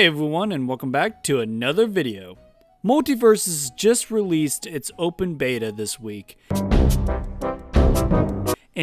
Hey everyone, and welcome back to another video. MultiVersus just released its open beta this week, and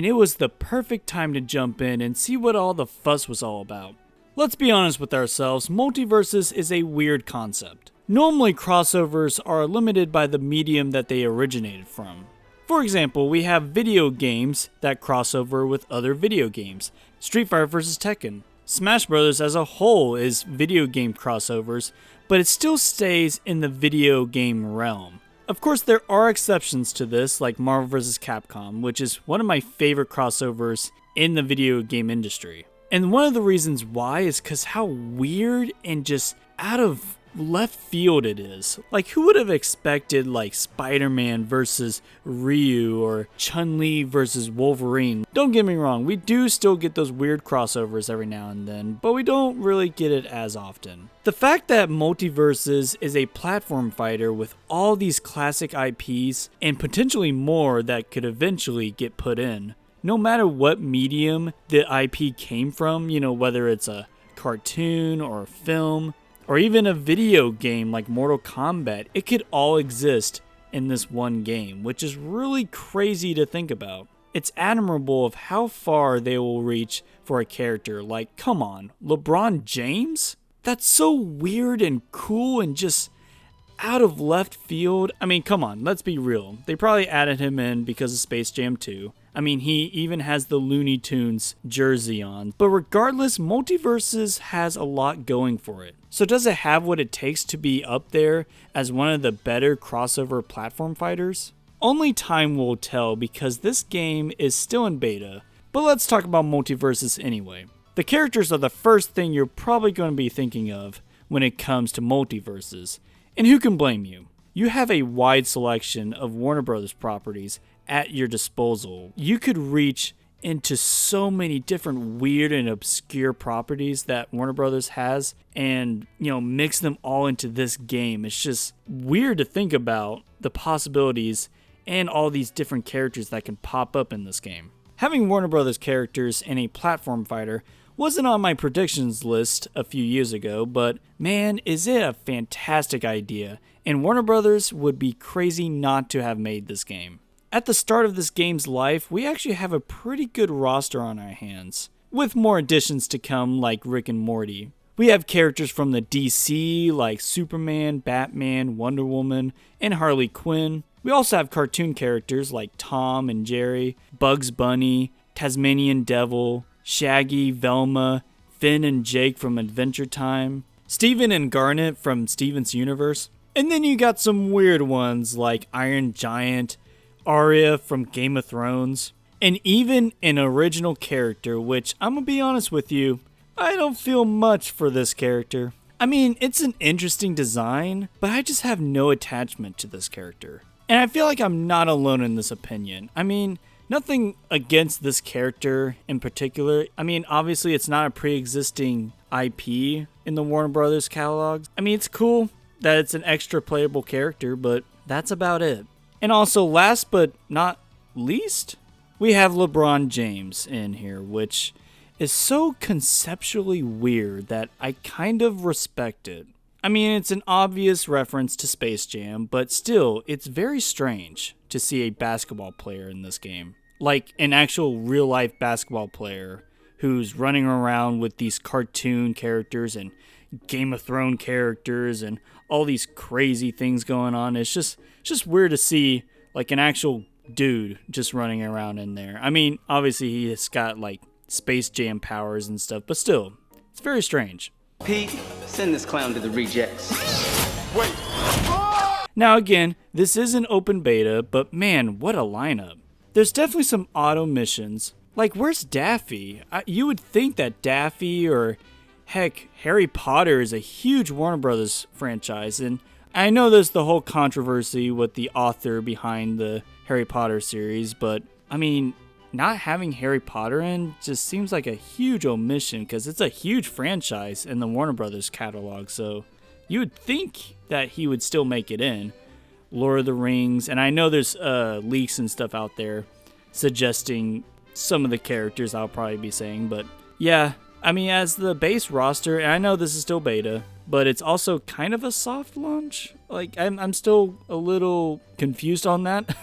it was the perfect time to jump in and see what all the fuss was all about. Let's be honest with ourselves, MultiVersus is a weird concept. Normally crossovers are limited by the medium that they originated from. For example, we have video games that cross over with other video games. Street Fighter vs. Tekken. Smash Bros. As a whole is video game crossovers, but it still stays in the video game realm. Of course, there are exceptions to this, like Marvel vs. Capcom, which is one of my favorite crossovers in the video game industry. And one of the reasons why is because how weird and just out of left field it is. Like, who would have expected like Spider-Man versus Ryu or Chun-Li versus Wolverine? Don't get me wrong, we do still get those weird crossovers every now and then, but we don't really get it as often. The fact that MultiVersus is a platform fighter with all these classic IPs and potentially more that could eventually get put in, no matter what medium the IP came from, whether it's a cartoon or a film, or even a video game like Mortal Kombat, it could all exist in this one game, which is really crazy to think about. It's admirable of how far they will reach for a character. Like, come on, LeBron James? That's so weird and cool and just out of left field. I mean, come on, let's be real. They probably added him in because of Space Jam 2. I mean, he even has the Looney Tunes jersey on. But regardless, MultiVersus has a lot going for it. So does it have what it takes to be up there as one of the better crossover platform fighters? Only time will tell because this game is still in beta. But let's talk about MultiVersus anyway. The characters are the first thing you're probably going to be thinking of when it comes to MultiVersus. And who can blame you? You have a wide selection of Warner Bros. Properties at your disposal. You could reach into so many different weird and obscure properties that Warner Bros. Has and, mix them all into this game. It's just weird to think about the possibilities and all these different characters that can pop up in this game. Having Warner Bros. Characters in a platform fighter wasn't on my predictions list a few years ago, but man, is it a fantastic idea, and Warner Bros. Would be crazy not to have made this game. At the start of this game's life, we actually have a pretty good roster on our hands, with more additions to come like Rick and Morty. We have characters from the DC like Superman, Batman, Wonder Woman, and Harley Quinn. We also have cartoon characters like Tom and Jerry, Bugs Bunny, Tasmanian Devil, Shaggy, Velma, Finn and Jake from Adventure Time, Steven and Garnet from Steven's Universe, and then you got some weird ones like Iron Giant, Arya from Game of Thrones, and even an original character, which I'm gonna be honest with you, I don't feel much for this character. I mean, it's an interesting design, but I just have no attachment to this character. And I feel like I'm not alone in this opinion. I mean, nothing against this character in particular. I mean, obviously it's not a pre-existing IP in the Warner Brothers catalog. I mean, it's cool that it's an extra playable character, but that's about it. And also, last but not least, we have LeBron James in here, which is so conceptually weird that I kind of respect it. I mean, it's an obvious reference to Space Jam, but still, it's very strange to see a basketball player in this game. Like an actual real-life basketball player who's running around with these cartoon characters and Game of Thrones characters and all these crazy things going on. It's just weird to see like an actual dude just running around in there. I mean, obviously he's got like Space Jam powers and stuff, but still, it's very strange. Pete, send this clown to the rejects. Wait. Now again, this is an open beta, but man, what a lineup. There's definitely some auto missions. Like, where's Daffy? You would think that Daffy or heck, Harry Potter is a huge Warner Brothers franchise, and I know there's the whole controversy with the author behind the Harry Potter series, but I mean, not having Harry Potter in just seems like a huge omission because it's a huge franchise in the Warner Brothers catalog, so you would think that he would still make it in. Lord of the Rings, and I know there's leaks and stuff out there suggesting some of the characters I'll probably be saying, but yeah, I mean, as the base roster, and I know this is still beta, but it's also kind of a soft launch. Like, I'm still a little confused on that.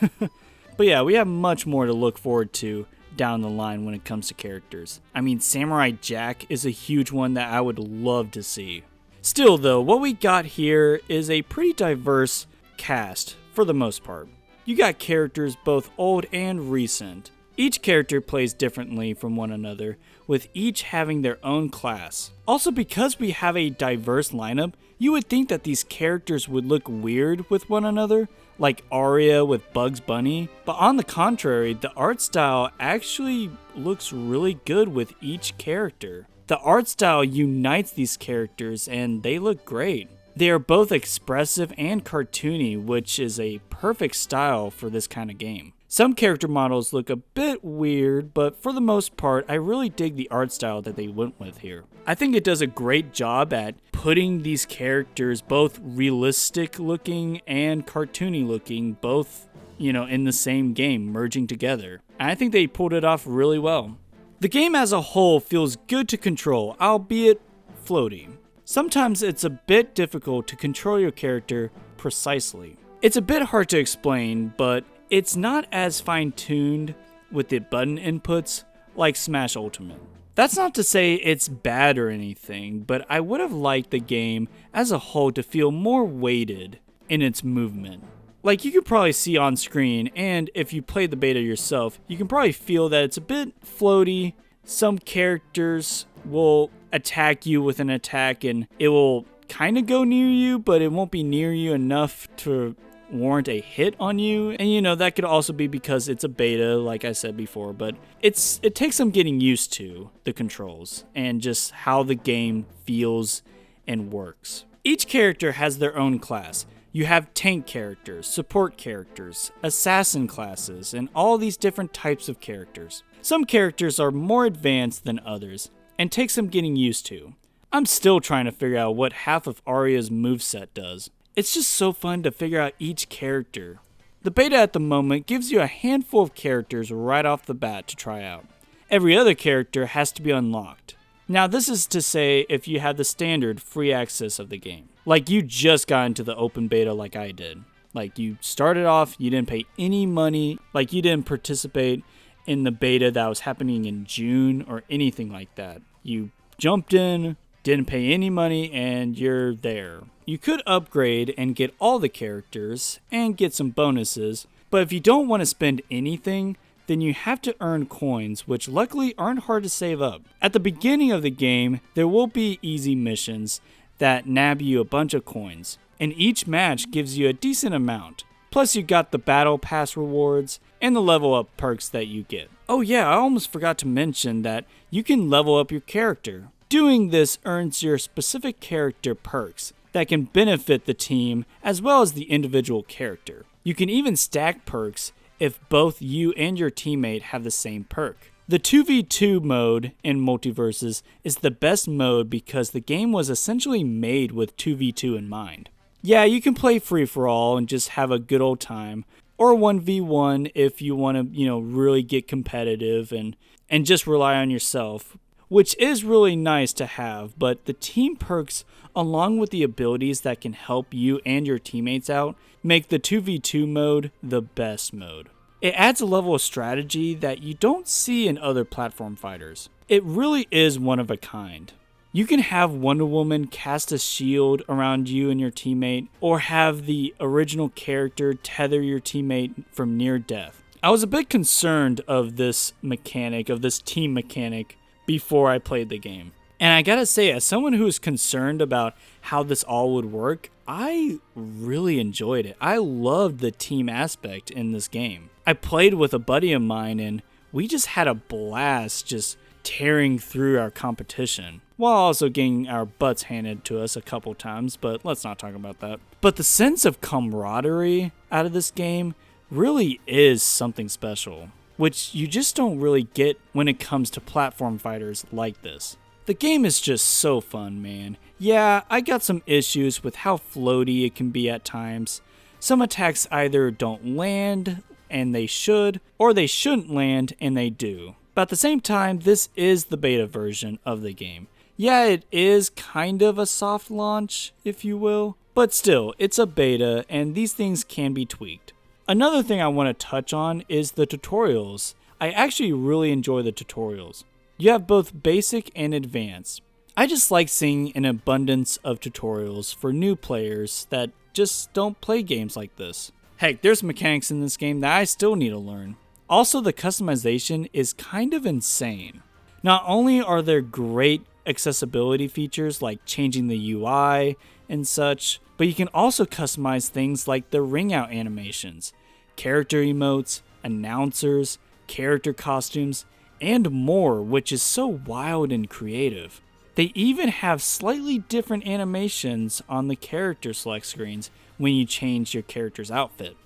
But yeah, we have much more to look forward to down the line when it comes to characters. I mean, Samurai Jack is a huge one that I would love to see. Still though, what we got here is a pretty diverse cast for the most part. You got characters both old and recent. Each character plays differently from one another, with each having their own class. Also, because we have a diverse lineup, you would think that these characters would look weird with one another, like Arya with Bugs Bunny, but on the contrary, the art style actually looks really good with each character. The art style unites these characters and they look great. They are both expressive and cartoony, which is a perfect style for this kind of game. Some character models look a bit weird, but for the most part, I really dig the art style that they went with here. I think it does a great job at putting these characters both realistic looking and cartoony looking, both, in the same game, merging together. And I think they pulled it off really well. The game as a whole feels good to control, albeit floaty. Sometimes it's a bit difficult to control your character precisely. It's a bit hard to explain, but it's not as fine-tuned with the button inputs like Smash Ultimate. That's not to say it's bad or anything, but I would have liked the game as a whole to feel more weighted in its movement. Like you could probably see on screen, and if you play the beta yourself, you can probably feel that it's a bit floaty. Some characters will attack you with an attack and it will kind of go near you, but it won't be near you enough to warrant a hit on you. And that could also be because it's a beta, like I said before, but it takes some getting used to the controls and just how the game feels and works. Each character has their own class. You have tank characters, support characters, assassin classes, and all these different types of characters. Some characters are more advanced than others and take some getting used to. I'm still trying to figure out what half of Arya's moveset does. It's just so fun to figure out each character. The beta at the moment gives you a handful of characters right off the bat to try out. Every other character has to be unlocked. Now this is to say if you have the standard free access of the game. Like you just got into the open beta like I did. Like you started off, you didn't pay any money, like you didn't participate in the beta that was happening in June or anything like that. You jumped in, didn't pay any money, and you're there. You could upgrade and get all the characters and get some bonuses, but if you don't want to spend anything, then you have to earn coins, which luckily aren't hard to save up. At the beginning of the game, there will be easy missions that nab you a bunch of coins, and each match gives you a decent amount. Plus you got the battle pass rewards and the level up perks that you get. Oh yeah, I almost forgot to mention that you can level up your character. Doing this earns your specific character perks that can benefit the team as well as the individual character. You can even stack perks if both you and your teammate have the same perk. The 2v2 mode in MultiVersus is the best mode because the game was essentially made with 2v2 in mind. Yeah, you can play free-for-all and just have a good old time, or 1v1 if you want to, really get competitive and just rely on yourself, which is really nice to have, but the team perks, along with the abilities that can help you and your teammates out, make the 2v2 mode the best mode. It adds a level of strategy that you don't see in other platform fighters. It really is one of a kind. You can have Wonder Woman cast a shield around you and your teammate, or have the original character tether your teammate from near death. I was a bit concerned of this mechanic, of this team mechanic, before I played the game. And I gotta say, as someone who is concerned about how this all would work, I really enjoyed it. I loved the team aspect in this game. I played with a buddy of mine and we just had a blast just tearing through our competition, while also getting our butts handed to us a couple times, but let's not talk about that. But the sense of camaraderie out of this game really is something special, which you just don't really get when it comes to platform fighters like this. The game is just so fun, man. Yeah, I got some issues with how floaty it can be at times. Some attacks either don't land, and they should, or they shouldn't land, and they do. But at the same time, this is the beta version of the game. Yeah, it is kind of a soft launch, if you will, but still, it's a beta and these things can be tweaked. Another thing I want to touch on is the tutorials. I actually really enjoy the tutorials. You have both basic and advanced. I just like seeing an abundance of tutorials for new players that just don't play games like this. Heck, there's mechanics in this game that I still need to learn. Also, the customization is kind of insane. Not only are there great accessibility features like changing the UI and such, but you can also customize things like the ring out animations, character emotes, announcers, character costumes, and more, which is so wild and creative. They even have slightly different animations on the character select screens when you change your character's outfit.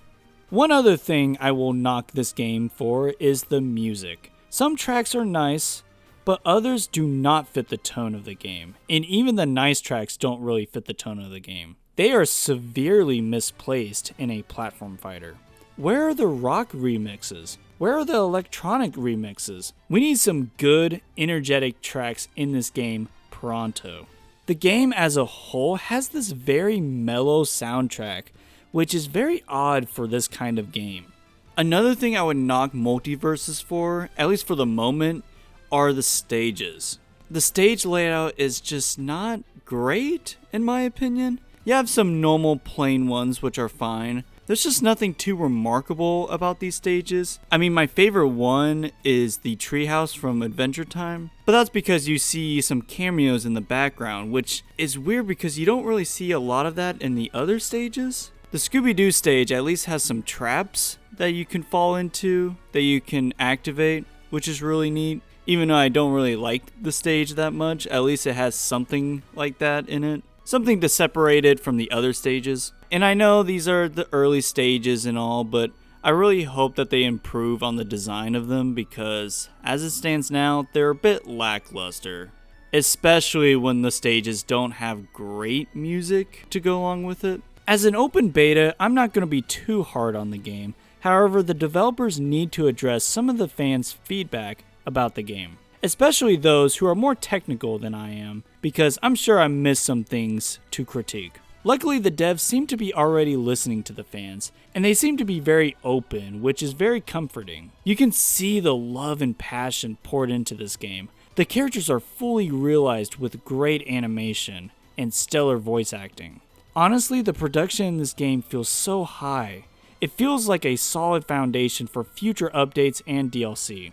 One other thing I will knock this game for is the music. Some tracks are nice, but others do not fit the tone of the game, and even the nice tracks don't really fit the tone of the game. They are severely misplaced in a platform fighter. Where are the rock remixes? Where are the electronic remixes? We need some good, energetic tracks in this game pronto. The game as a whole has this very mellow soundtrack, which is very odd for this kind of game. Another thing I would knock MultiVersus for, at least for the moment, are the stages. The stage layout is just not great, in my opinion. You have some normal plain ones which are fine. There's just nothing too remarkable about these stages. I mean, my favorite one is the treehouse from Adventure Time, but that's because you see some cameos in the background, which is weird because you don't really see a lot of that in the other stages. The Scooby-Doo stage at least has some traps that you can fall into, that you can activate, which is really neat. Even though I don't really like the stage that much, at least it has something like that in it. Something to separate it from the other stages. And I know these are the early stages and all, but I really hope that they improve on the design of them because as it stands now, they're a bit lackluster. Especially when the stages don't have great music to go along with it. As an open beta, I'm not going to be too hard on the game. However, the developers need to address some of the fans' feedback about the game. Especially those who are more technical than I am, because I'm sure I missed some things to critique. Luckily, the devs seem to be already listening to the fans, and they seem to be very open, which is very comforting. You can see the love and passion poured into this game. The characters are fully realized with great animation and stellar voice acting. Honestly, the production in this game feels so high. It feels like a solid foundation for future updates and DLC.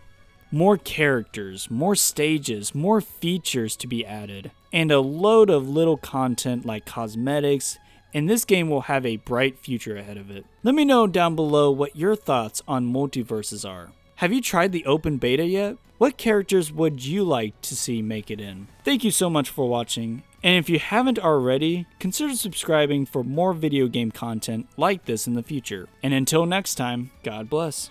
More characters, more stages, more features to be added, and a load of little content like cosmetics, and this game will have a bright future ahead of it. Let me know down below what your thoughts on MultiVersus are. Have you tried the open beta yet? What characters would you like to see make it in? Thank you so much for watching, and if you haven't already, consider subscribing for more video game content like this in the future. And until next time, God bless.